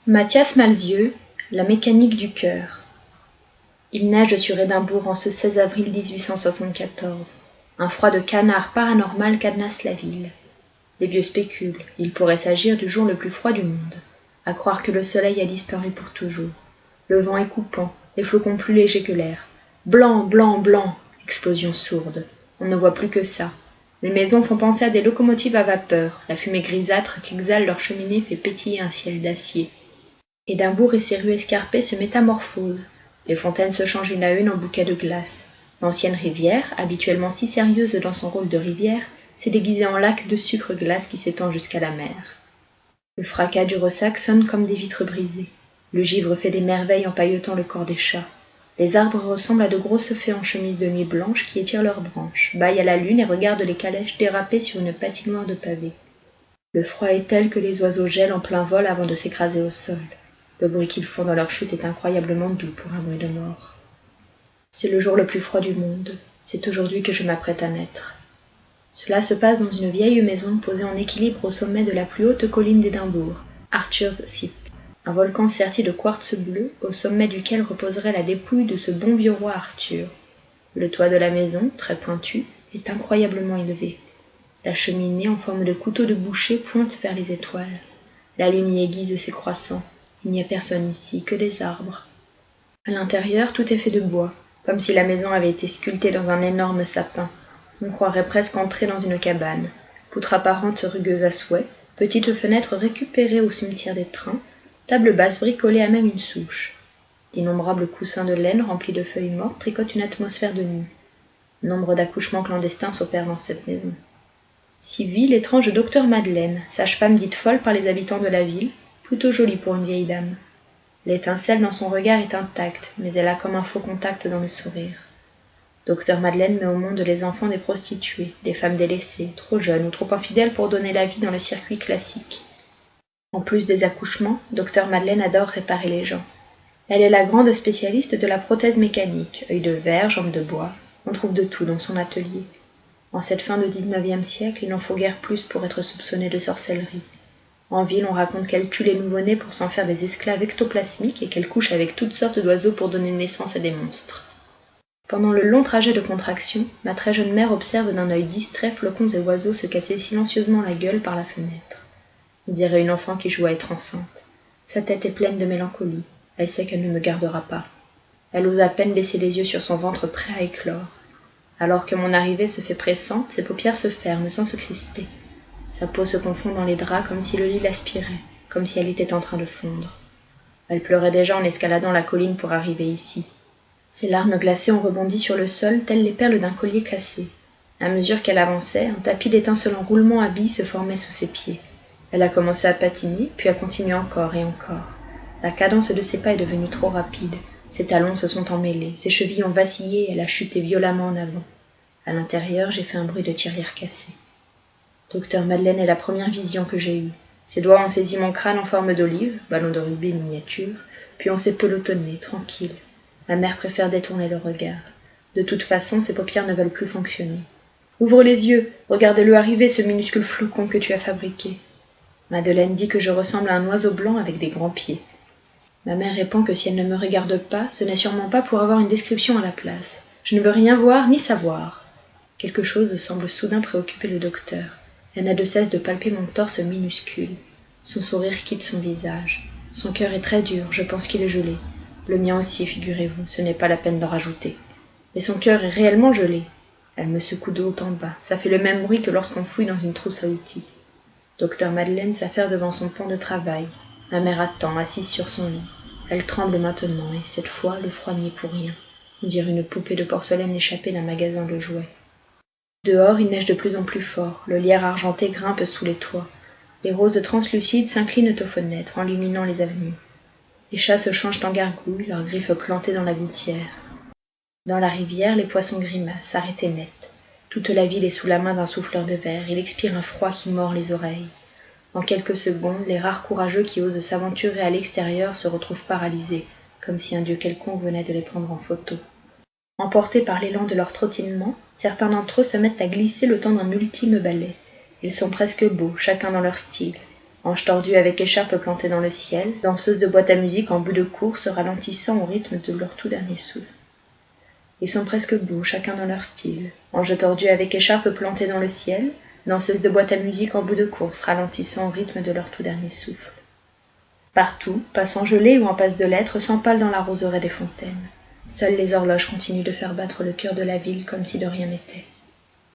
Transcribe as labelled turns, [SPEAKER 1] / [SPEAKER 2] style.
[SPEAKER 1] Mathias Malzieu, La mécanique du cœur. Il neige sur Édimbourg en ce 16 avril 1874. Un froid de canard paranormal cadenasse la ville. Les vieux spéculent, il pourrait s'agir du jour le plus froid du monde. À croire que le soleil a disparu pour toujours. Le vent est coupant, les flocons plus légers que l'air. Blanc, blanc, blanc, explosion sourde. On ne voit plus que ça. Les maisons font penser à des locomotives à vapeur. La fumée grisâtre qu'exhalent leurs cheminées fait pétiller un ciel d'acier. Édimbourg et ses rues escarpées se métamorphosent. Les fontaines se changent une à une en bouquets de glace. L'ancienne rivière, habituellement si sérieuse dans son rôle de rivière, s'est déguisée en lac de sucre glace qui s'étend jusqu'à la mer. Le fracas du ressac sonne comme des vitres brisées. Le givre fait des merveilles en paillotant le corps des chats. Les arbres ressemblent à de grosses fées en chemise de nuit blanche qui étirent leurs branches, bâillent à la lune et regardent les calèches déraper sur une patinoire de pavés. Le froid est tel que les oiseaux gèlent en plein vol avant de s'écraser au sol. Le bruit qu'ils font dans leur chute est incroyablement doux pour un bruit de mort. C'est le jour le plus froid du monde. C'est aujourd'hui que je m'apprête à naître. Cela se passe dans une vieille maison posée en équilibre au sommet de la plus haute colline d'Édimbourg, Arthur's Seat, un volcan serti de quartz bleu au sommet duquel reposerait la dépouille de ce bon vieux roi Arthur. Le toit de la maison, très pointu, est incroyablement élevé. La cheminée en forme de couteau de boucher pointe vers les étoiles. La lune y aiguise ses croissants. Il n'y a personne ici, que des arbres. À l'intérieur, tout est fait de bois, comme si la maison avait été sculptée dans un énorme sapin. On croirait presque entrer dans une cabane. Poutres apparentes rugueuses à souhait, petites fenêtres récupérées au cimetière des trains, table basse bricolée à même une souche. D'innombrables coussins de laine remplis de feuilles mortes tricotent une atmosphère de nid. Nombre d'accouchements clandestins s'opèrent dans cette maison. S'y vit l'étrange docteur Madeleine, sage-femme dite folle par les habitants de la ville, plutôt jolie pour une vieille dame. L'étincelle dans son regard est intacte, mais elle a comme un faux contact dans le sourire. Docteur Madeleine met au monde les enfants des prostituées, des femmes délaissées, trop jeunes ou trop infidèles pour donner la vie dans le circuit classique. En plus des accouchements, Docteur Madeleine adore réparer les gens. Elle est la grande spécialiste de la prothèse mécanique, œil de verre, jambes de bois. On trouve de tout dans son atelier. En cette fin de XIXe siècle, il n'en faut guère plus pour être soupçonné de sorcellerie. En ville, on raconte qu'elle tue les nouveau-nés pour s'en faire des esclaves ectoplasmiques et qu'elle couche avec toutes sortes d'oiseaux pour donner naissance à des monstres. Pendant le long trajet de contraction, ma très jeune mère observe d'un œil distrait flocons et oiseaux se casser silencieusement la gueule par la fenêtre. On dirait une enfant qui joue à être enceinte. Sa tête est pleine de mélancolie. Elle sait qu'elle ne me gardera pas. Elle ose à peine baisser les yeux sur son ventre prêt à éclore. Alors que mon arrivée se fait pressante, ses paupières se ferment sans se crisper. Sa peau se confond dans les draps comme si le lit l'aspirait, comme si elle était en train de fondre. Elle pleurait déjà en escaladant la colline pour arriver ici. Ses larmes glacées ont rebondi sur le sol telles les perles d'un collier cassé. À mesure qu'elle avançait, un tapis d'étincelants roulements à billes se formait sous ses pieds. Elle a commencé à patiner, puis a continué encore et encore. La cadence de ses pas est devenue trop rapide. Ses talons se sont emmêlés, ses chevilles ont vacillé et elle a chuté violemment en avant. À l'intérieur, j'ai fait un bruit de tirelire cassée. Docteur Madeleine est la première vision que j'ai eue. Ses doigts ont saisi mon crâne en forme d'olive, ballon de rugby miniature, puis on s'est pelotonné, tranquille. Ma mère préfère détourner le regard. De toute façon, ses paupières ne veulent plus fonctionner. Ouvre les yeux, regardez-le arriver, ce minuscule flocon que tu as fabriqué. Madeleine dit que je ressemble à un oiseau blanc avec des grands pieds. Ma mère répond que si elle ne me regarde pas, ce n'est sûrement pas pour avoir une description à la place. Je ne veux rien voir ni savoir. Quelque chose semble soudain préoccuper le docteur. Elle n'a de cesse de palper mon torse minuscule. Son sourire quitte son visage. Son cœur est très dur, je pense qu'il est gelé. Le mien aussi, figurez-vous, ce n'est pas la peine d'en rajouter. Mais son cœur est réellement gelé. Elle me secoue de haut en bas. Ça fait le même bruit que lorsqu'on fouille dans une trousse à outils. Docteur Madeleine s'affaire devant son pan de travail. Ma mère attend, assise sur son lit. Elle tremble maintenant, et cette fois, le froid n'y est pour rien. On dirait une poupée de porcelaine échappée d'un magasin de jouets. Dehors, il neige de plus en plus fort. Le lierre argenté grimpe sous les toits. Les roses translucides s'inclinent aux fenêtres, enluminant les avenues. Les chats se changent en gargouilles, leurs griffes plantées dans la gouttière. Dans la rivière, les poissons grimacent, arrêtés net. Toute la ville est sous la main d'un souffleur de verre. Il expire un froid qui mord les oreilles. En quelques secondes, les rares courageux qui osent s'aventurer à l'extérieur se retrouvent paralysés, comme si un dieu quelconque venait de les prendre en photo. Emportés par l'élan de leur trottinement, certains d'entre eux se mettent à glisser le temps d'un ultime balai. Ils sont presque beaux, chacun dans leur style. Anges tordus avec écharpe plantées dans le ciel, danseuses de boîte à musique en bout de course ralentissant au rythme de leur tout dernier souffle. Ils sont presque beaux, chacun dans leur style. Anges tordus avec écharpe plantées dans le ciel, danseuses de boîte à musique en bout de course ralentissant au rythme de leur tout dernier souffle. Partout, passant gelés ou en passe de lettres, s'empalent dans la roseraie des fontaines. Seules les horloges continuent de faire battre le cœur de la ville comme si de rien n'était.